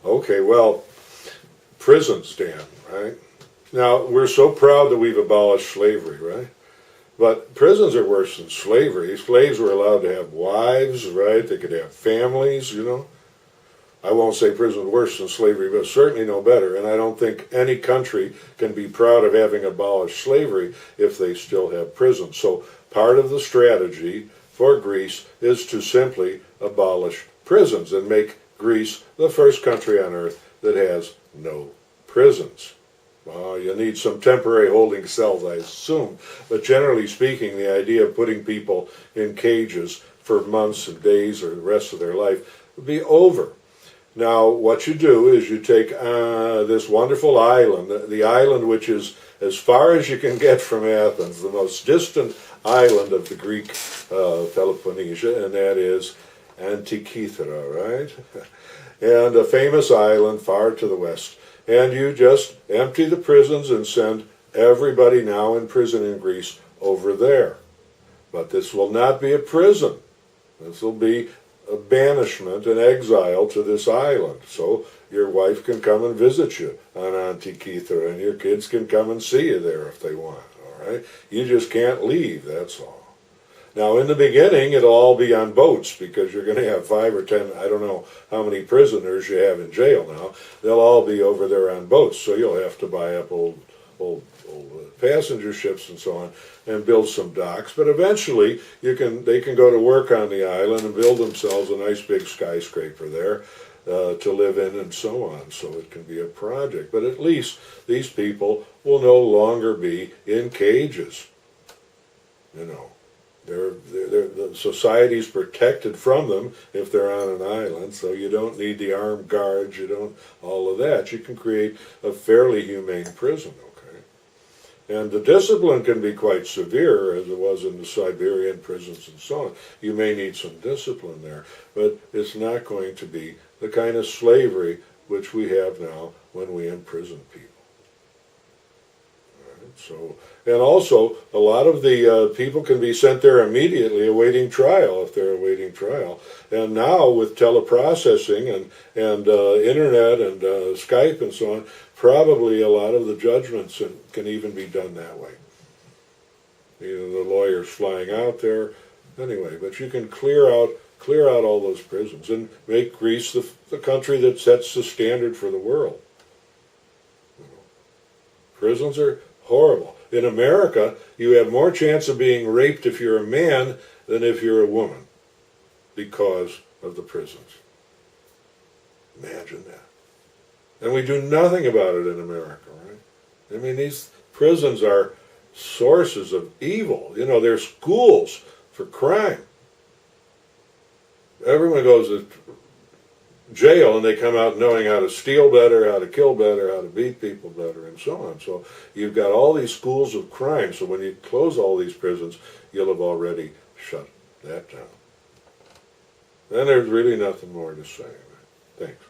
Okay, well, prisons, Dan, right? Now, we're so proud that we've abolished slavery, right? But prisons are worse than slavery. Slaves were allowed to have wives, right? They could have families, you know. I won't say prison worse than slavery, but certainly no better. And I don't think any country can be proud of having abolished slavery if they still have prisons. So part of the strategy for Greece is to simply abolish prisons and make Greece the first country on earth that has no prisons. You need some temporary holding cells, I assume. But generally speaking, the idea of putting people in cages for months and days or the rest of their life would be over. Now, what you do is you take this wonderful island, the island which is as far as you can get from Athens, the most distant island of the Greek Peloponnesia, and that is Antikythera, right? And a famous island far to the west. And you just empty the prisons and send everybody now in prison in Greece over there. But this will not be a prison. This will be a banishment and exile to this island. So your wife can come and visit you on Antikythera, and your kids can come and see you there if they want, all right? You just can't leave, that's all. Now, in the beginning, it'll all be on boats because you're going to have 5 or 10, I don't know how many prisoners you have in jail now. They'll all be over there on boats, so you'll have to buy up old passenger ships and so on and build some docks. But eventually, they can go to work on the island and build themselves a nice big skyscraper there to live in and so on. So it can be a project. But at least these people will no longer be in cages, you know. The society's protected from them if they're on an island, so you don't need the armed guards, you don't, all of that. You can create a fairly humane prison, okay? And the discipline can be quite severe, as it was in the Siberian prisons and so on. You may need some discipline there, but it's not going to be the kind of slavery which we have now when we imprison people. So, and also, a lot of the people can be sent there immediately awaiting trial, if they're awaiting trial. And now, with teleprocessing and internet and Skype and so on, probably a lot of the judgments can even be done that way. You know, the lawyers flying out there. Anyway, but you can clear out all those prisons and make Greece the country that sets the standard for the world. You know, prisons are horrible. In America, you have more chance of being raped if you're a man than if you're a woman because of the prisons. Imagine that. And we do nothing about it in America, right? I mean, these prisons are sources of evil. You know, they're schools for crime. Everyone goes to jail and they come out knowing how to steal better, how to kill better, how to beat people better, and so on. So you've got all these schools of crime. So when you close all these prisons, you'll have already shut that down. Then there's really nothing more to say. Thanks.